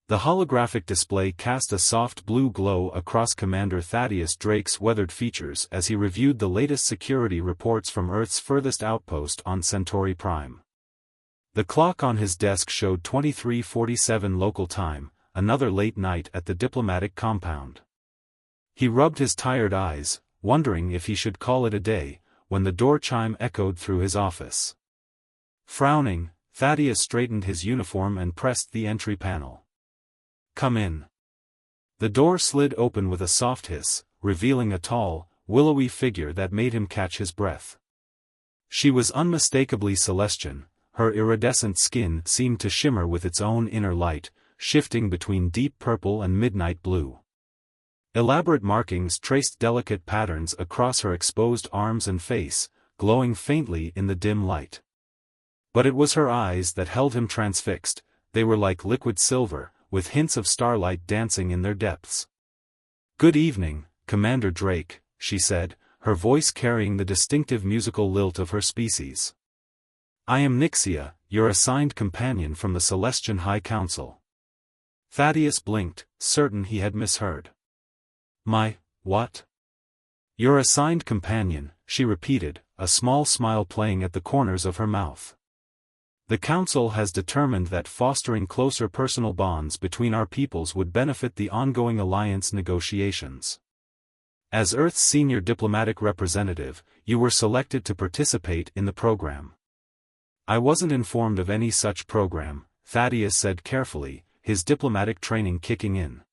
The holographic display cast a soft blue glow across Commander Thaddeus Drake's weathered features as he reviewed the latest security reports from Earth's furthest outpost on Centauri Prime. The clock on his desk showed 23:47 local time, another late night at the diplomatic compound. He rubbed his tired eyes, wondering if he should call it a day, when the door chime echoed through his office. Frowning, Thaddeus straightened his uniform and pressed the entry panel. "Come in." The door slid open with a soft hiss, revealing a tall, willowy figure that made him catch his breath. She was unmistakably Celestian. Her iridescent skin seemed to shimmer with its own inner light, shifting between deep purple and midnight blue. Elaborate markings traced delicate patterns across her exposed arms and face, glowing faintly in the dim light. But it was her eyes that held him transfixed. They were like liquid silver, with hints of starlight dancing in their depths. "Good evening, Commander Drake," she said, her voice carrying the distinctive musical lilt of her species. "I am Nixia, your assigned companion from the Celestian High Council." Thaddeus blinked, certain he had misheard. What? "Your assigned companion," she repeated, a small smile playing at the corners of her mouth. "The Council has determined that fostering closer personal bonds between our peoples would benefit the ongoing alliance negotiations. As Earth's senior diplomatic representative, you were selected to participate in the program." "I wasn't informed of any such program," Thaddeus said carefully, his diplomatic training kicking in.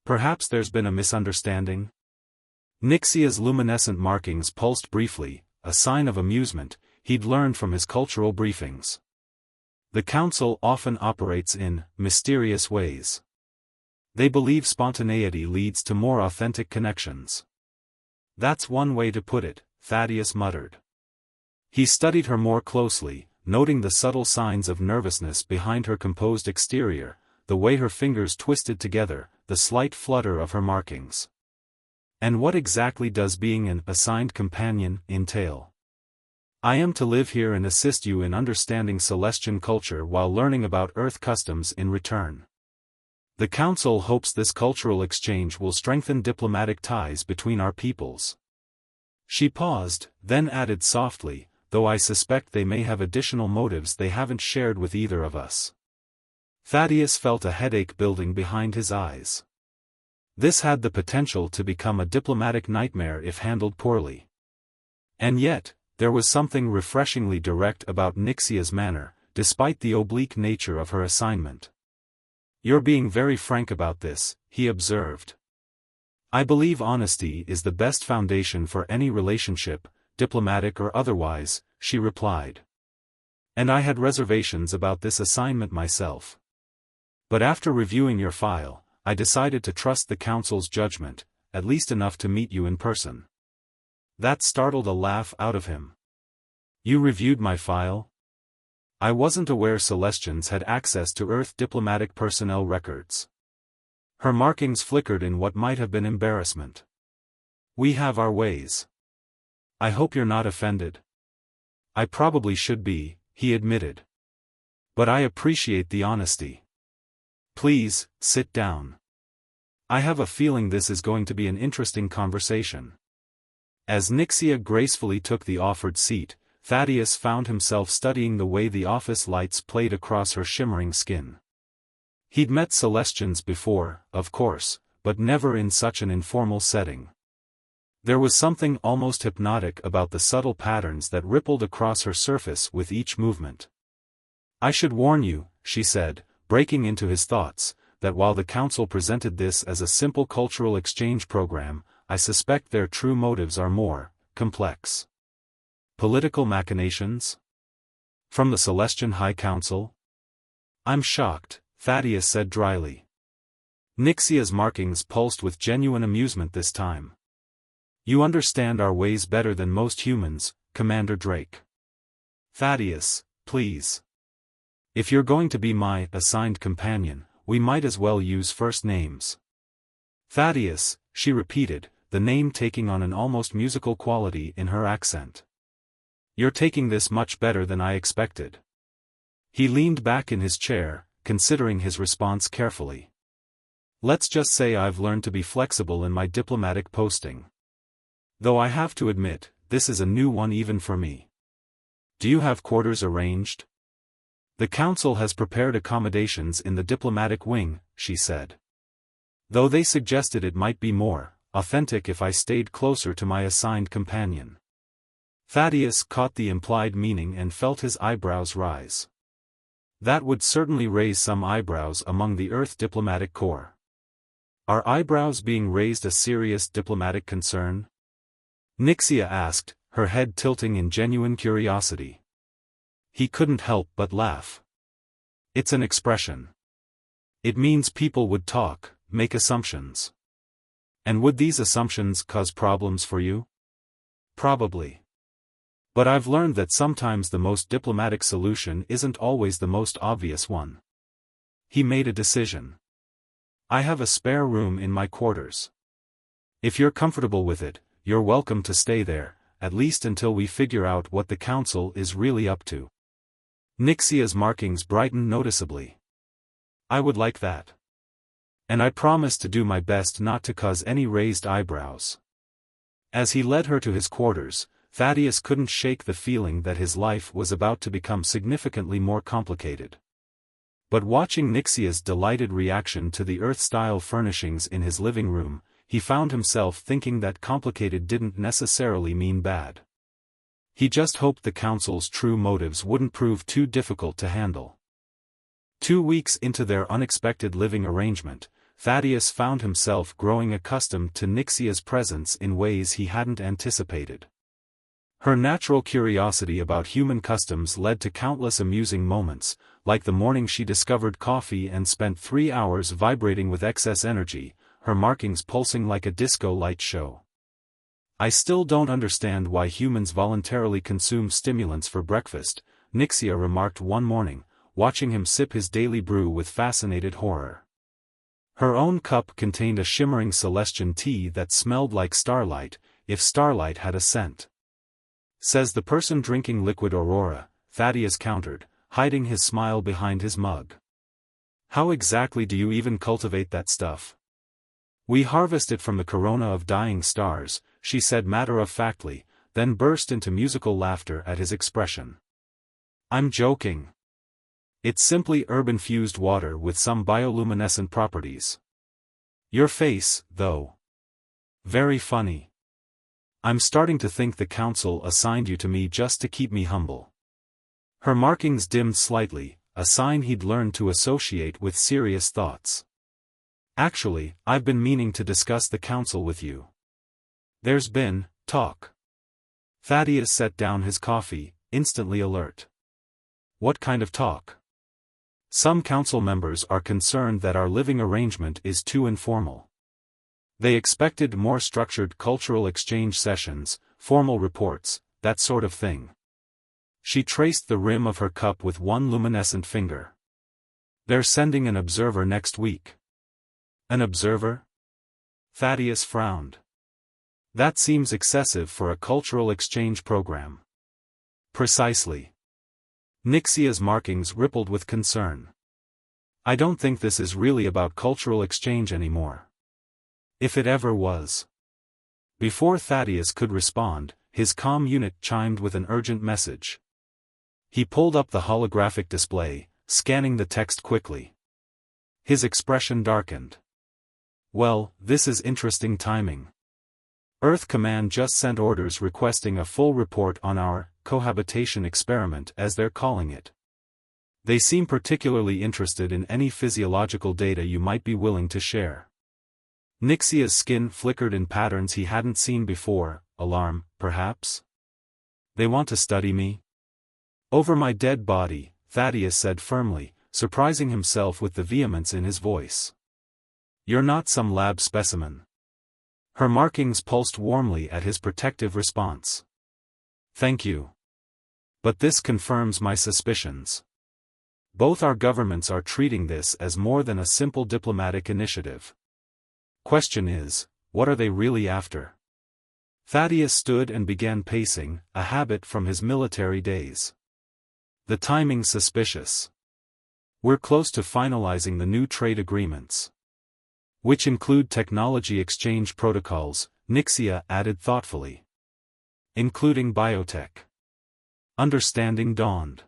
"Perhaps there's been a misunderstanding?" Nixia's luminescent markings pulsed briefly, a sign of amusement he'd learned from his cultural briefings. "The Council often operates in mysterious ways. They believe spontaneity leads to more authentic connections." "That's one way to put it," Thaddeus muttered. He studied her more closely, noting the subtle signs of nervousness behind her composed exterior, the way her fingers twisted together, the slight flutter of her markings. "And what exactly does being an assigned companion entail?" "I am to live here and assist you in understanding Celestian culture while learning about Earth customs in return. The Council hopes this cultural exchange will strengthen diplomatic ties between our peoples." She paused, then added softly, "Though I suspect they may have additional motives they haven't shared with either of us." Thaddeus felt a headache building behind his eyes. This had the potential to become a diplomatic nightmare if handled poorly. And yet, there was something refreshingly direct about Nixia's manner, despite the oblique nature of her assignment. "You're being very frank about this," he observed. "I believe honesty is the best foundation for any relationship, diplomatic or otherwise," she replied. "And I had reservations about this assignment myself. But after reviewing your file, I decided to trust the Council's judgment, at least enough to meet you in person." That startled a laugh out of him. "You reviewed my file?" "I wasn't aware Celestians had access to Earth diplomatic personnel records." Her markings flickered in what might have been embarrassment. "We have our ways. I hope you're not offended." "I probably should be," he admitted. "But I appreciate the honesty. Please, sit down. I have a feeling this is going to be an interesting conversation." As Nixia gracefully took the offered seat, Thaddeus found himself studying the way the office lights played across her shimmering skin. He'd met Celestians before, of course, but never in such an informal setting. There was something almost hypnotic about the subtle patterns that rippled across her surface with each movement. "I should warn you," she said, breaking into his thoughts, "that while the Council presented this as a simple cultural exchange program, I suspect their true motives are more complex." "Political machinations? From the Celestian High Council?" "I'm shocked," Thaddeus said dryly. Nixia's markings pulsed with genuine amusement this time. "You understand our ways better than most humans, Commander Drake." "Thaddeus, please. If you're going to be my assigned companion, we might as well use first names." "Thaddeus," she repeated, the name taking on an almost musical quality in her accent. "You're taking this much better than I expected." He leaned back in his chair, considering his response carefully. Let's just say I've learned to be flexible in my diplomatic posting. Though I have to admit, this is a new one even for me. Do you have quarters arranged? The council has prepared accommodations in the diplomatic wing, she said. Though they suggested it might be more authentic if I stayed closer to my assigned companion. Thaddeus caught the implied meaning and felt his eyebrows rise. That would certainly raise some eyebrows among the Earth diplomatic corps. Are eyebrows being raised a serious diplomatic concern? Nixia asked, her head tilting in genuine curiosity. He couldn't help but laugh. It's an expression. It means people would talk, make assumptions. And would these assumptions cause problems for you? Probably. But I've learned that sometimes the most diplomatic solution isn't always the most obvious one. He made a decision. I have a spare room in my quarters. If you're comfortable with it, you're welcome to stay there, at least until we figure out what the council is really up to. Nixia's markings brightened noticeably. I would like that. And I promise to do my best not to cause any raised eyebrows. As he led her to his quarters, Thaddeus couldn't shake the feeling that his life was about to become significantly more complicated. But watching Nixia's delighted reaction to the Earth-style furnishings in his living room, he found himself thinking that complicated didn't necessarily mean bad. He just hoped the council's true motives wouldn't prove too difficult to handle. 2 weeks into their unexpected living arrangement, Thaddeus found himself growing accustomed to Nixia's presence in ways he hadn't anticipated. Her natural curiosity about human customs led to countless amusing moments, like the morning she discovered coffee and spent 3 hours vibrating with excess energy, her markings pulsing like a disco light show. I still don't understand why humans voluntarily consume stimulants for breakfast, Nixia remarked one morning, watching him sip his daily brew with fascinated horror. Her own cup contained a shimmering Celestian tea that smelled like starlight, if starlight had a scent. Says the person drinking liquid aurora, Thaddeus countered, hiding his smile behind his mug. How exactly do you even cultivate that stuff? We harvest it from the corona of dying stars, she said matter-of-factly, then burst into musical laughter at his expression. I'm joking. It's simply herb-infused water with some bioluminescent properties. Your face, though. Very funny. I'm starting to think the council assigned you to me just to keep me humble. Her markings dimmed slightly, a sign he'd learned to associate with serious thoughts. Actually, I've been meaning to discuss the council with you. There's been talk. Thaddeus set down his coffee, instantly alert. What kind of talk? Some council members are concerned that our living arrangement is too informal. They expected more structured cultural exchange sessions, formal reports, that sort of thing. She traced the rim of her cup with one luminescent finger. They're sending an observer next week. An observer? Thaddeus frowned. That seems excessive for a cultural exchange program. Precisely. Nixia's markings rippled with concern. I don't think this is really about cultural exchange anymore. If it ever was. Before Thaddeus could respond, his comm unit chimed with an urgent message. He pulled up the holographic display, scanning the text quickly. His expression darkened. Well, this is interesting timing. Earth Command just sent orders requesting a full report on our cohabitation experiment, as they're calling it. They seem particularly interested in any physiological data you might be willing to share. Nixia's skin flickered in patterns he hadn't seen before. Alarm, perhaps? They want to study me? Over my dead body, Thaddeus said firmly, surprising himself with the vehemence in his voice. You're not some lab specimen. Her markings pulsed warmly at his protective response. Thank you. But this confirms my suspicions. Both our governments are treating this as more than a simple diplomatic initiative. Question is, what are they really after? Thaddeus stood and began pacing, a habit from his military days. The timing's suspicious. We're close to finalizing the new trade agreements, which include technology exchange protocols, Nixia added thoughtfully. Including biotech. Understanding dawned.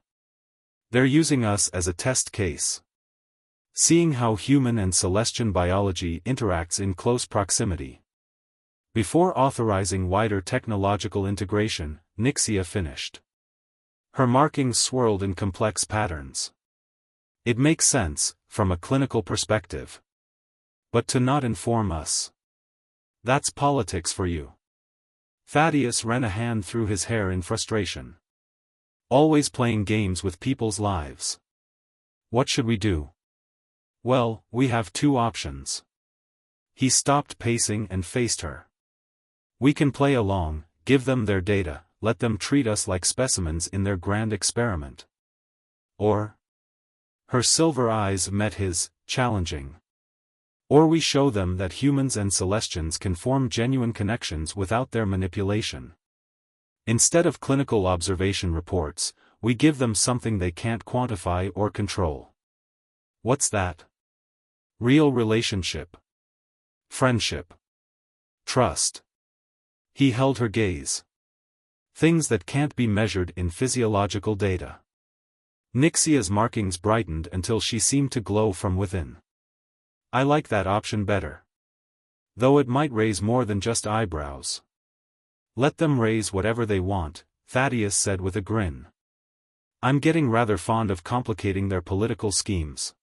They're using us as a test case. Seeing how human and Celestian biology interacts in close proximity. Before authorizing wider technological integration, Nixia finished. Her markings swirled in complex patterns. It makes sense, from a clinical perspective. But to not inform us. That's politics for you. Thaddeus ran a hand through his hair in frustration. Always playing games with people's lives. What should we do? Well, we have two options. He stopped pacing and faced her. We can play along, give them their data, let them treat us like specimens in their grand experiment. Or? Her silver eyes met his, challenging. Or we show them that humans and Celestians can form genuine connections without their manipulation. Instead of clinical observation reports, we give them something they can't quantify or control. What's that? Real relationship. Friendship. Trust. He held her gaze. Things that can't be measured in physiological data. Nixia's markings brightened until she seemed to glow from within. I like that option better. Though it might raise more than just eyebrows. Let them raise whatever they want, Thaddeus said with a grin. I'm getting rather fond of complicating their political schemes.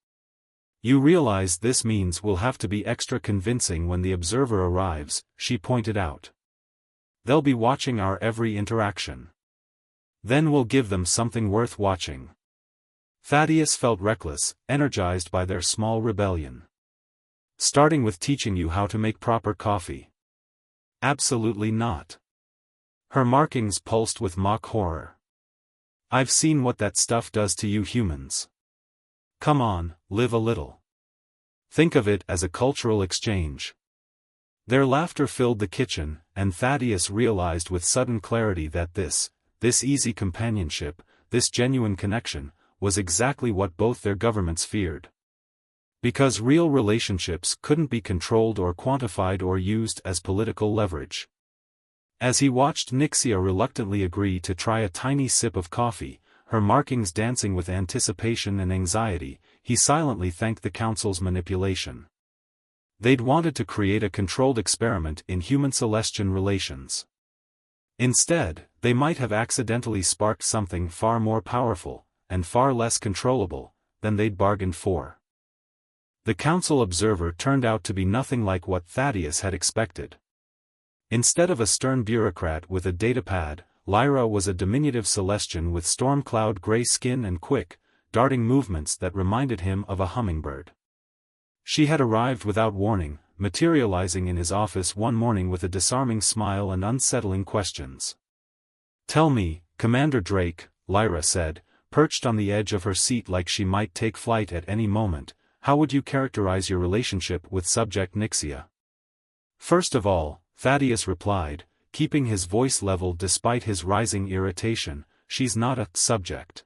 You realize this means we'll have to be extra convincing when the observer arrives, she pointed out. They'll be watching our every interaction. Then we'll give them something worth watching. Thaddeus felt reckless, energized by their small rebellion. Starting with teaching you how to make proper coffee. Absolutely not. Her markings pulsed with mock horror. I've seen what that stuff does to you humans. Come on, live a little. Think of it as a cultural exchange. Their laughter filled the kitchen, and Thaddeus realized with sudden clarity that this easy companionship, this genuine connection, was exactly what both their governments feared. Because real relationships couldn't be controlled or quantified or used as political leverage. As he watched Nixia reluctantly agree to try a tiny sip of coffee, her markings dancing with anticipation and anxiety, he silently thanked the Council's manipulation. They'd wanted to create a controlled experiment in human-Celestian relations. Instead, they might have accidentally sparked something far more powerful, and far less controllable, than they'd bargained for. The Council observer turned out to be nothing like what Thaddeus had expected. Instead of a stern bureaucrat with a datapad, Lyra was a diminutive Celestian with storm-cloud gray skin and quick, darting movements that reminded him of a hummingbird. She had arrived without warning, materializing in his office one morning with a disarming smile and unsettling questions. Tell me, Commander Drake, Lyra said, perched on the edge of her seat like she might take flight at any moment, how would you characterize your relationship with Subject Nixia? First of all, Thaddeus replied, keeping his voice level despite his rising irritation, she's not a subject.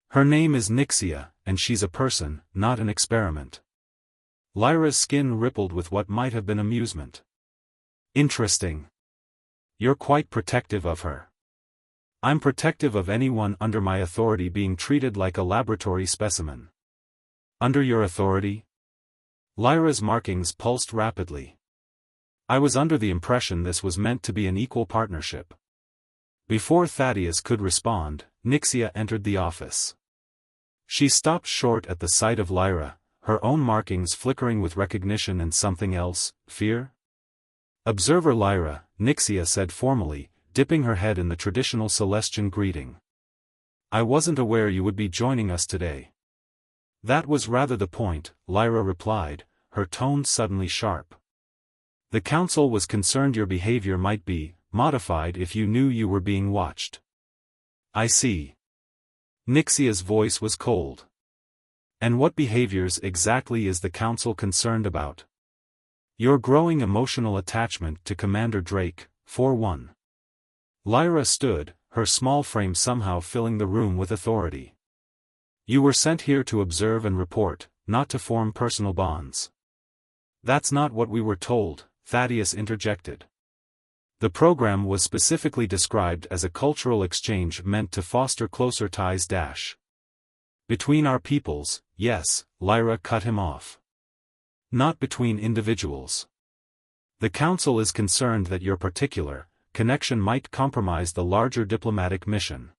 Her name is Nixia, and she's a person, not an experiment. Lyra's skin rippled with what might have been amusement. Interesting. You're quite protective of her. I'm protective of anyone under my authority being treated like a laboratory specimen. Under your authority? Lyra's markings pulsed rapidly. I was under the impression this was meant to be an equal partnership. Before Thaddeus could respond, Nixia entered the office. She stopped short at the sight of Lyra, her own markings flickering with recognition and something else, fear? Observer Lyra, Nixia said formally, dipping her head in the traditional Celestian greeting. I wasn't aware you would be joining us today. That was rather the point, Lyra replied, her tone suddenly sharp. The Council was concerned your behavior might be modified if you knew you were being watched. I see. Nixia's voice was cold. And what behaviors exactly is the Council concerned about? Your growing emotional attachment to Commander Drake, for one. Lyra stood, her small frame somehow filling the room with authority. You were sent here to observe and report, not to form personal bonds. That's not what we were told, Thaddeus interjected. The program was specifically described as a cultural exchange meant to foster closer ties. Between our peoples, yes, Lyra cut him off. Not between individuals. The Council is concerned that your particular connection might compromise the larger diplomatic mission.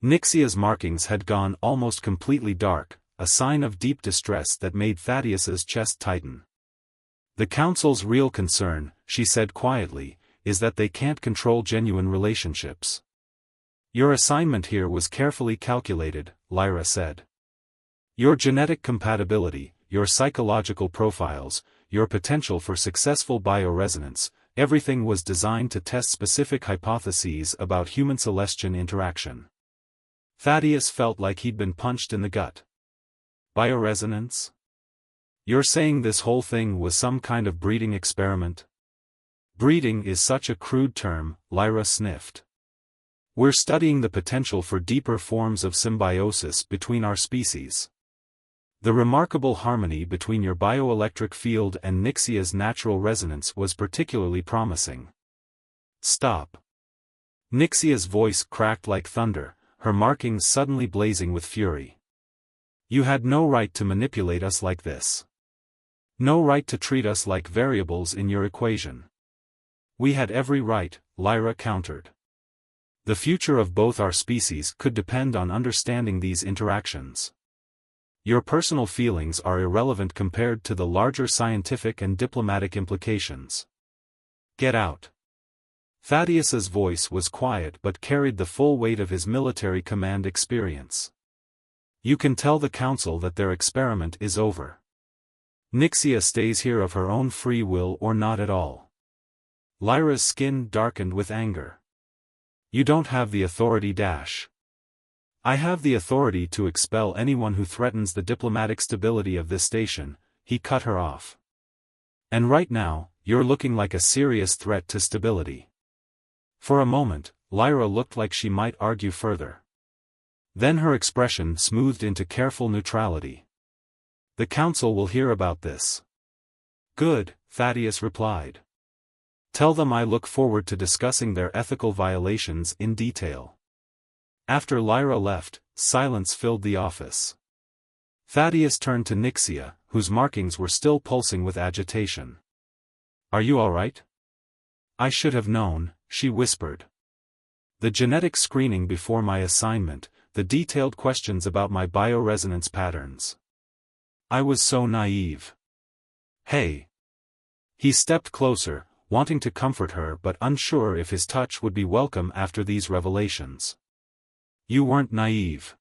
Nixia's markings had gone almost completely dark, a sign of deep distress that made Thaddeus's chest tighten. The Council's real concern, she said quietly, is that they can't control genuine relationships. Your assignment here was carefully calculated, Lyra said. Your genetic compatibility, your psychological profiles, your potential for successful bioresonance, everything was designed to test specific hypotheses about human-Celestian interaction. Thaddeus felt like he'd been punched in the gut. Bioresonance? You're saying this whole thing was some kind of breeding experiment? Breeding is such a crude term, Lyra sniffed. We're studying the potential for deeper forms of symbiosis between our species. The remarkable harmony between your bioelectric field and Nixia's natural resonance was particularly promising. Stop. Nixia's voice cracked like thunder, her markings suddenly blazing with fury. You had no right to manipulate us like this. No right to treat us like variables in your equation. We had every right, Lyra countered. The future of both our species could depend on understanding these interactions. Your personal feelings are irrelevant compared to the larger scientific and diplomatic implications. Get out. Thaddeus's voice was quiet but carried the full weight of his military command experience. You can tell the Council that their experiment is over. Nixia stays here of her own free will or not at all. Lyra's skin darkened with anger. You don't have the authority. I have the authority to expel anyone who threatens the diplomatic stability of this station, he cut her off. And right now, you're looking like a serious threat to stability. For a moment, Lyra looked like she might argue further. Then her expression smoothed into careful neutrality. The Council will hear about this. Good, Thaddeus replied. Tell them I look forward to discussing their ethical violations in detail. After Lyra left, silence filled the office. Thaddeus turned to Nixia, whose markings were still pulsing with agitation. Are you all right? I should have known, she whispered. The genetic screening before my assignment, the detailed questions about my bioresonance patterns. I was so naive. Hey. He stepped closer, wanting to comfort her but unsure if his touch would be welcome after these revelations. You weren't naive.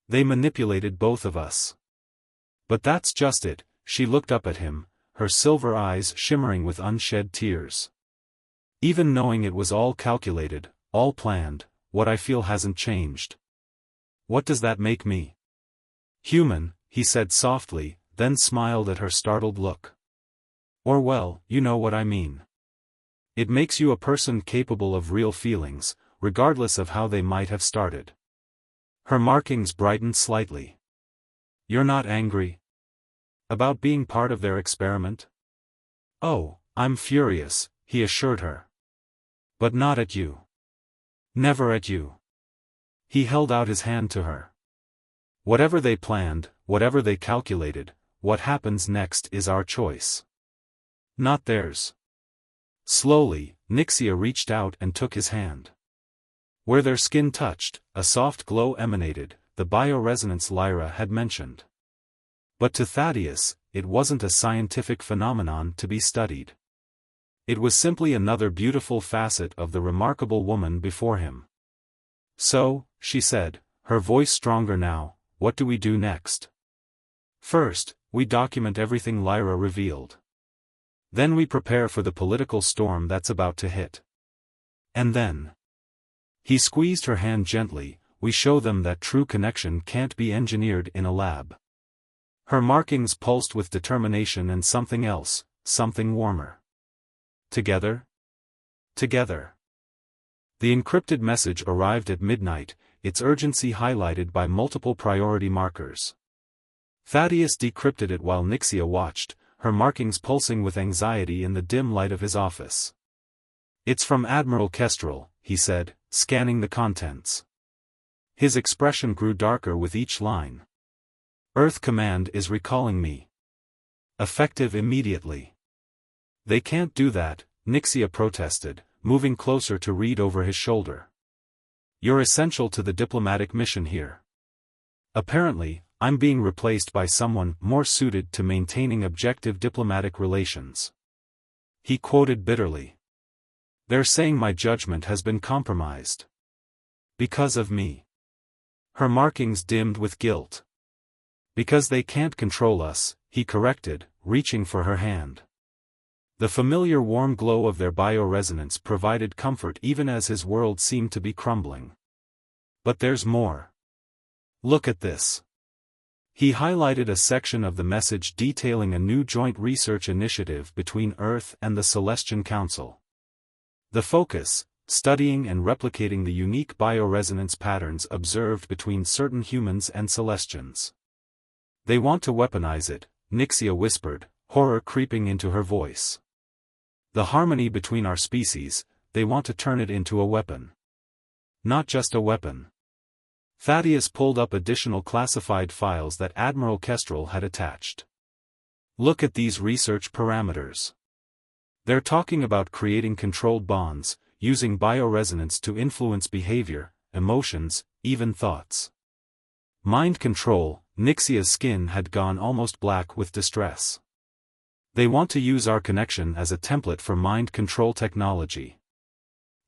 They manipulated both of us. But that's just it, she looked up at him, her silver eyes shimmering with unshed tears. Even knowing it was all calculated, all planned, what I feel hasn't changed. What does that make me? Human, he said softly, then smiled at her startled look. Or well, you know what I mean. It makes you a person capable of real feelings, regardless of how they might have started. Her markings brightened slightly. You're not angry? About being part of their experiment? Oh, I'm furious, he assured her. But not at you. Never at you. He held out his hand to her. Whatever they planned, whatever they calculated, what happens next is our choice. Not theirs. Slowly, Nixia reached out and took his hand. Where their skin touched, a soft glow emanated, the bioresonance Lyra had mentioned. But to Thaddeus, it wasn't a scientific phenomenon to be studied. It was simply another beautiful facet of the remarkable woman before him. So, she said, her voice stronger now, what do we do next? First, we document everything Lyra revealed. Then we prepare for the political storm that's about to hit. And then. He squeezed her hand gently, we show them that true connection can't be engineered in a lab. Her markings pulsed with determination and something else, something warmer. Together? Together. The encrypted message arrived at midnight, its urgency highlighted by multiple priority markers. Thaddeus decrypted it while Nixia watched, her markings pulsing with anxiety in the dim light of his office. "It's from Admiral Kestrel," he said, scanning the contents. His expression grew darker with each line. "Earth Command is recalling me. Effective immediately." "They can't do that," Nixia protested, moving closer to read over his shoulder. "You're essential to the diplomatic mission here. Apparently, I'm being replaced by someone more suited to maintaining objective diplomatic relations." He quoted bitterly. "They're saying my judgment has been compromised. Because of me." Her markings dimmed with guilt. "Because they can't control us," he corrected, reaching for her hand. The familiar warm glow of their bioresonance provided comfort even as his world seemed to be crumbling. "But there's more. Look at this." He highlighted a section of the message detailing a new joint research initiative between Earth and the Celestian Council. The focus, studying and replicating the unique bioresonance patterns observed between certain humans and Celestians. "They want to weaponize it," Nixia whispered, horror creeping into her voice. "The harmony between our species, they want to turn it into a weapon. Not just a weapon." Thaddeus pulled up additional classified files that Admiral Kestrel had attached. "Look at these research parameters. They're talking about creating controlled bonds, using bioresonance to influence behavior, emotions, even thoughts." Mind control. Nixia's skin had gone almost black with distress. "They want to use our connection as a template for mind control technology."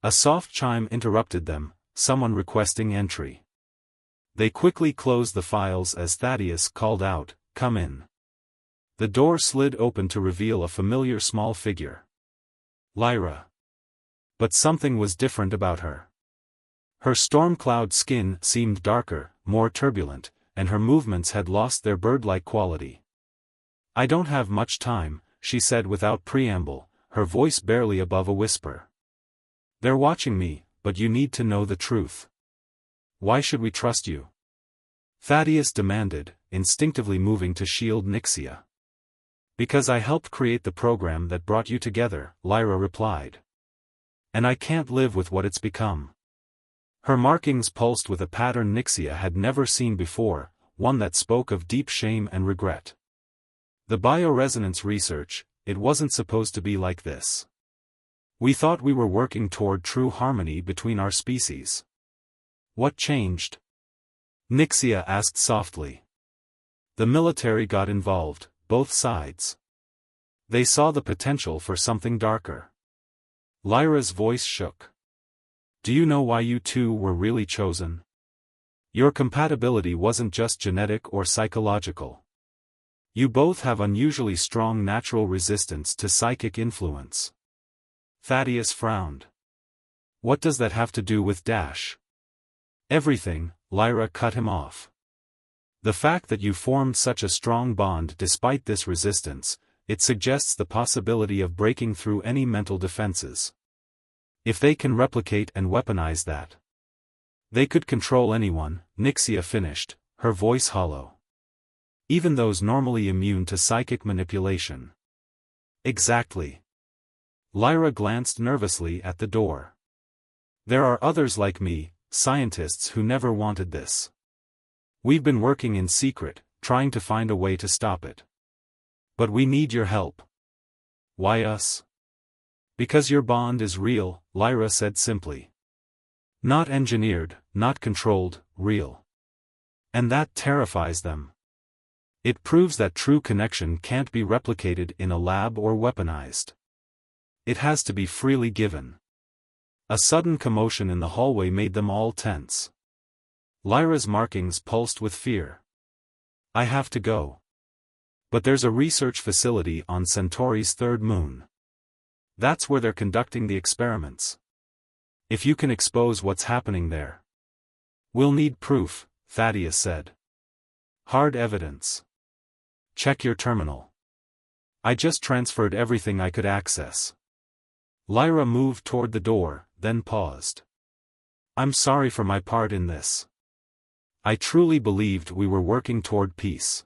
A soft chime interrupted them, someone requesting entry. They quickly closed the files as Thaddeus called out, "Come in." The door slid open to reveal a familiar small figure. Lyra. But something was different about her. Her storm-cloud skin seemed darker, more turbulent, and her movements had lost their bird-like quality. "I don't have much time," she said without preamble, her voice barely above a whisper. "They're watching me, but you need to know the truth." "Why should we trust you?" Thaddeus demanded, instinctively moving to shield Nixia. "Because I helped create the program that brought you together," Lyra replied. "And I can't live with what it's become." Her markings pulsed with a pattern Nixia had never seen before, one that spoke of deep shame and regret. "The bioresonance research, it wasn't supposed to be like this. We thought we were working toward true harmony between our species." "What changed?" Nixia asked softly. "The military got involved, both sides. They saw the potential for something darker." Lyra's voice shook. "Do you know why you two were really chosen? Your compatibility wasn't just genetic or psychological. You both have unusually strong natural resistance to psychic influence." Thaddeus frowned. "What does that have to do with Dash?" "Everything," Lyra cut him off. "The fact that you formed such a strong bond despite this resistance, it suggests the possibility of breaking through any mental defenses. If they can replicate and weaponize that, they could control anyone," Nixia finished, her voice hollow. "Even those normally immune to psychic manipulation." "Exactly." Lyra glanced nervously at the door. "There are others like me, scientists who never wanted this. We've been working in secret, trying to find a way to stop it. But we need your help." "Why us?" "Because your bond is real," Lyra said simply. "Not engineered, not controlled, real. And that terrifies them. It proves that true connection can't be replicated in a lab or weaponized. It has to be freely given." A sudden commotion in the hallway made them all tense. Lyra's markings pulsed with fear. "I have to go. But there's a research facility on Centauri's third moon. That's where they're conducting the experiments. If you can expose what's happening there." "We'll need proof," Thaddeus said. "Hard evidence. Check your terminal." "I just transferred everything I could access." Lyra moved toward the door, then paused. I'm sorry for my part in this. I truly believed we were working toward peace."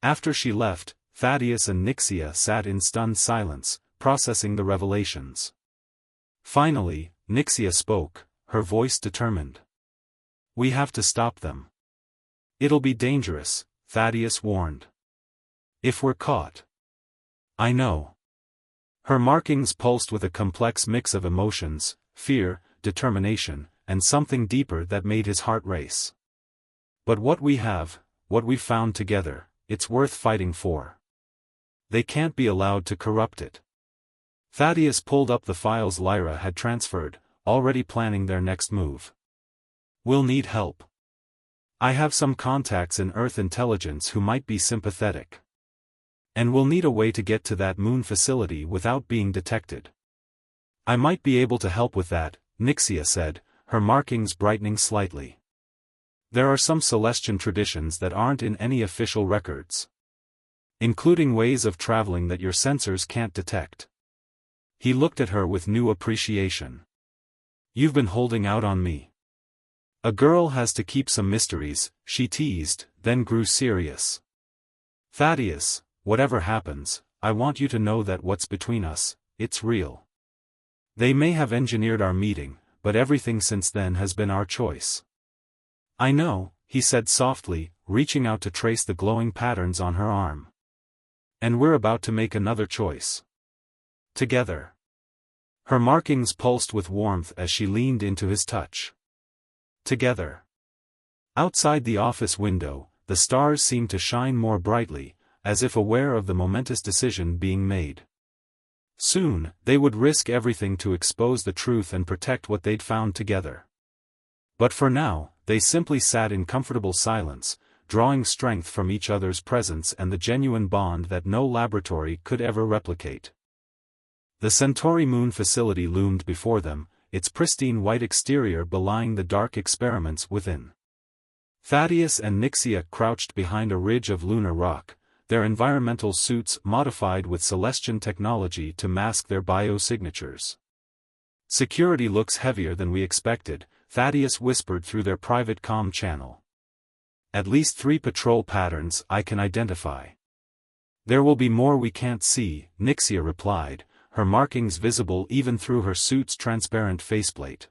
After she left, Thaddeus and Nixia sat in stunned silence, processing the revelations. Finally, Nixia spoke, her voice determined. "We have to stop them. It'll be dangerous," Thaddeus warned. "If we're caught." "I know." Her markings pulsed with a complex mix of emotions, fear, determination, and something deeper that made his heart race. "But what we've found together, it's worth fighting for. They can't be allowed to corrupt it." Thaddeus pulled up the files Lyra had transferred, already planning their next move. "We'll need help. I have some contacts in Earth intelligence who might be sympathetic. And we'll need a way to get to that moon facility without being detected." "I might be able to help with that," Nixia said, her markings brightening slightly. "There are some Celestian traditions that aren't in any official records. Including ways of traveling that your sensors can't detect." He looked at her with new appreciation. "You've been holding out on me." "A girl has to keep some mysteries," she teased, then grew serious. "Thaddeus, whatever happens, I want you to know that what's between us, it's real. They may have engineered our meeting, but everything since then has been our choice." "I know," he said softly, reaching out to trace the glowing patterns on her arm. "And we're about to make another choice. Together." Her markings pulsed with warmth as she leaned into his touch. Together. Outside the office window, the stars seemed to shine more brightly, as if aware of the momentous decision being made. Soon, they would risk everything to expose the truth and protect what they'd found together. But for now, they simply sat in comfortable silence, drawing strength from each other's presence and the genuine bond that no laboratory could ever replicate. The Centauri moon facility loomed before them, its pristine white exterior belying the dark experiments within. Thaddeus and Nixia crouched behind a ridge of lunar rock, their environmental suits modified with Celestian technology to mask their biosignatures. "Security looks heavier than we expected," Thaddeus whispered through their private comm channel. "At least 3 patrol patterns I can identify." "There will be more we can't see," Nixia replied, her markings visible even through her suit's transparent faceplate.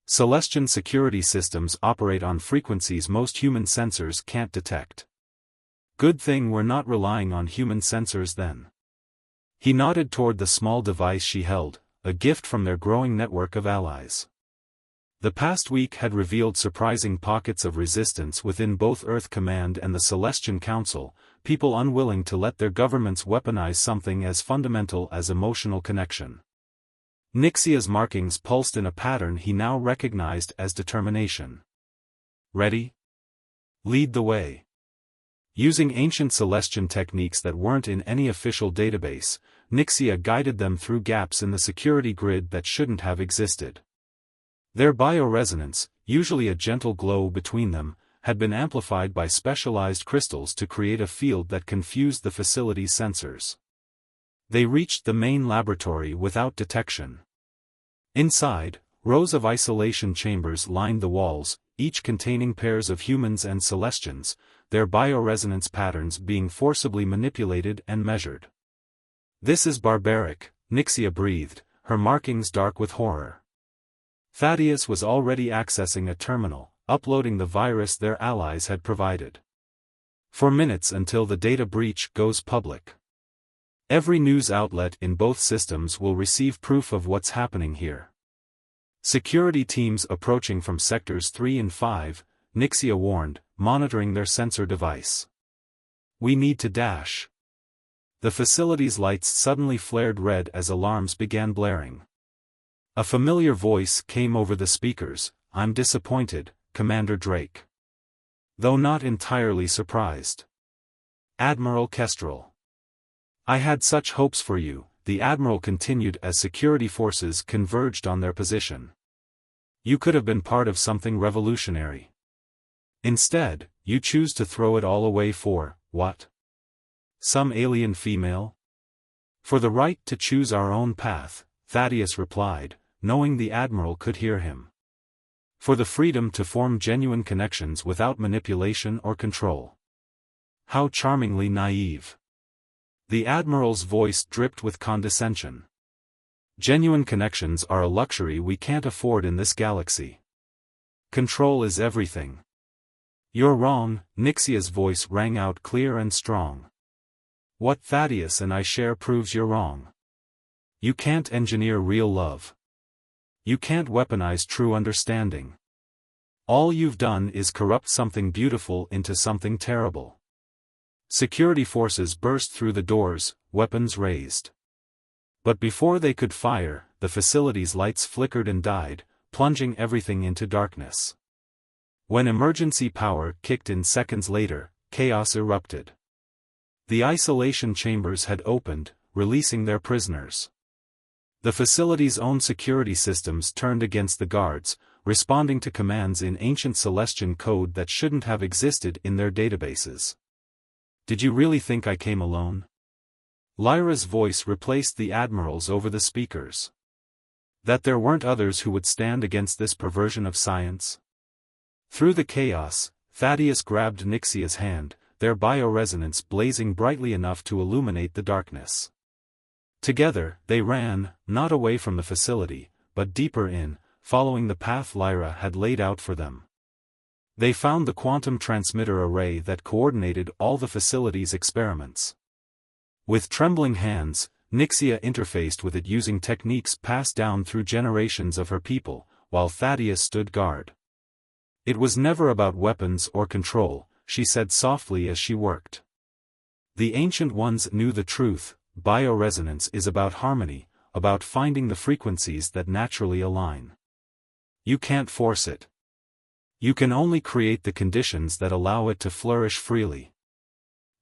"Celestian security systems operate on frequencies most human sensors can't detect. Good thing we're not relying on human sensors then." He nodded toward the small device she held, a gift from their growing network of allies. The past week had revealed surprising pockets of resistance within both Earth Command and the Celestian Council, people unwilling to let their governments weaponize something as fundamental as emotional connection. Nixia's markings pulsed in a pattern he now recognized as determination. "Ready? Lead the way." Using ancient Celestian techniques that weren't in any official database, Nixia guided them through gaps in the security grid that shouldn't have existed. Their bioresonance, usually a gentle glow between them, had been amplified by specialized crystals to create a field that confused the facility's sensors. They reached the main laboratory without detection. Inside, rows of isolation chambers lined the walls, each containing pairs of humans and Celestians, their bioresonance patterns being forcibly manipulated and measured. "This is barbaric," Nixia breathed, her markings dark with horror. Thaddeus was already accessing a terminal, uploading the virus their allies had provided. "For minutes until the data breach goes public. Every news outlet in both systems will receive proof of what's happening here. Security teams approaching from sectors 3 and 5, Nixia warned, monitoring their sensor device. "We need to dash." The facility's lights suddenly flared red as alarms began blaring. A familiar voice came over the speakers, "I'm disappointed, Commander Drake." Though not entirely surprised. "Admiral Kestrel. I had such hopes for you," the Admiral continued as security forces converged on their position. "You could have been part of something revolutionary. Instead, you choose to throw it all away for, what? Some alien female?" "For the right to choose our own path," Thaddeus replied, knowing the Admiral could hear him. For the freedom to form genuine connections without manipulation or control. How charmingly naive. The Admiral's voice dripped with condescension. Genuine connections are a luxury we can't afford in this galaxy. Control is everything. You're wrong, Nixia's voice rang out clear and strong. What Thaddeus and I share proves you're wrong. You can't engineer real love. You can't weaponize true understanding. All you've done is corrupt something beautiful into something terrible. Security forces burst through the doors, weapons raised. But before they could fire, the facility's lights flickered and died, plunging everything into darkness. When emergency power kicked in seconds later, chaos erupted. The isolation chambers had opened, releasing their prisoners. The facility's own security systems turned against the guards, responding to commands in ancient Celestian code that shouldn't have existed in their databases. Did you really think I came alone? Lyra's voice replaced the Admiral's over the speakers. That there weren't others who would stand against this perversion of science? Through the chaos, Thaddeus grabbed Nixia's hand, their bioresonance blazing brightly enough to illuminate the darkness. Together, they ran, not away from the facility, but deeper in, following the path Lyra had laid out for them. They found the quantum transmitter array that coordinated all the facility's experiments. With trembling hands, Nixia interfaced with it using techniques passed down through generations of her people, while Thaddeus stood guard. It was never about weapons or control, she said softly as she worked. The Ancient Ones knew the truth, bioresonance is about harmony, about finding the frequencies that naturally align. You can't force it. You can only create the conditions that allow it to flourish freely.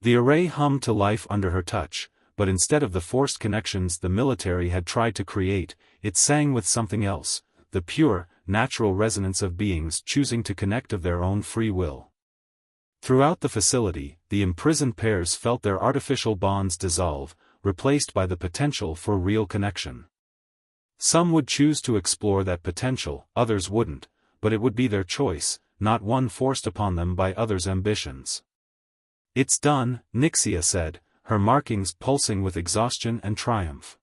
The array hummed to life under her touch, but instead of the forced connections the military had tried to create, it sang with something else, the pure, natural resonance of beings choosing to connect of their own free will. Throughout the facility, the imprisoned pairs felt their artificial bonds dissolve, replaced by the potential for real connection. Some would choose to explore that potential, others wouldn't, but it would be their choice, not one forced upon them by others' ambitions. It's done, Nixia said, her markings pulsing with exhaustion and triumph.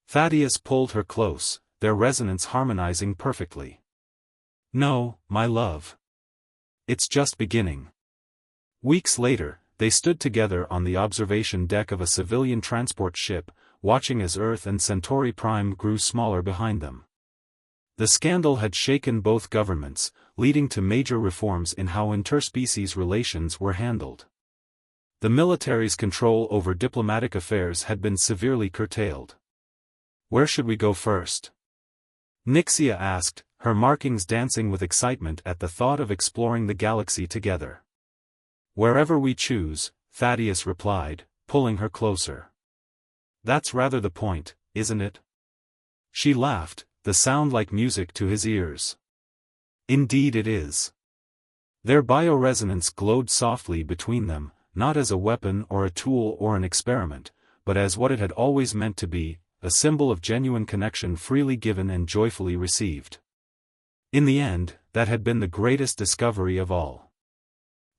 Thaddeus pulled her close, their resonance harmonizing perfectly. No, my love. It's just beginning. Weeks later, they stood together on the observation deck of a civilian transport ship, watching as Earth and Centauri Prime grew smaller behind them. The scandal had shaken both governments, leading to major reforms in how interspecies relations were handled. The military's control over diplomatic affairs had been severely curtailed. Where should we go first? Nixia asked, her markings dancing with excitement at the thought of exploring the galaxy together. Wherever we choose, Thaddeus replied, pulling her closer. That's rather the point, isn't it? She laughed, the sound like music to his ears. Indeed it is. Their bioresonance glowed softly between them, not as a weapon or a tool or an experiment, but as what it had always meant to be, a symbol of genuine connection freely given and joyfully received. In the end, that had been the greatest discovery of all.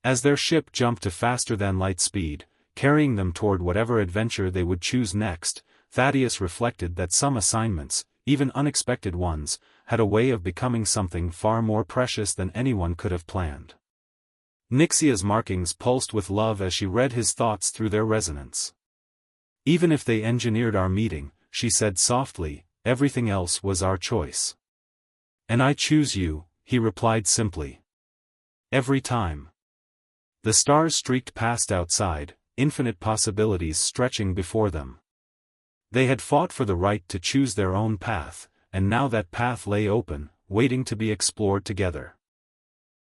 As their ship jumped to faster-than-light speed, carrying them toward whatever adventure they would choose next, Thaddeus reflected that some assignments, even unexpected ones, had a way of becoming something far more precious than anyone could have planned. Nixia's markings pulsed with love as she read his thoughts through their resonance. Even if they engineered our meeting, she said softly, everything else was our choice. And I choose you, he replied simply. Every time. The stars streaked past outside, infinite possibilities stretching before them. They had fought for the right to choose their own path, and now that path lay open, waiting to be explored together.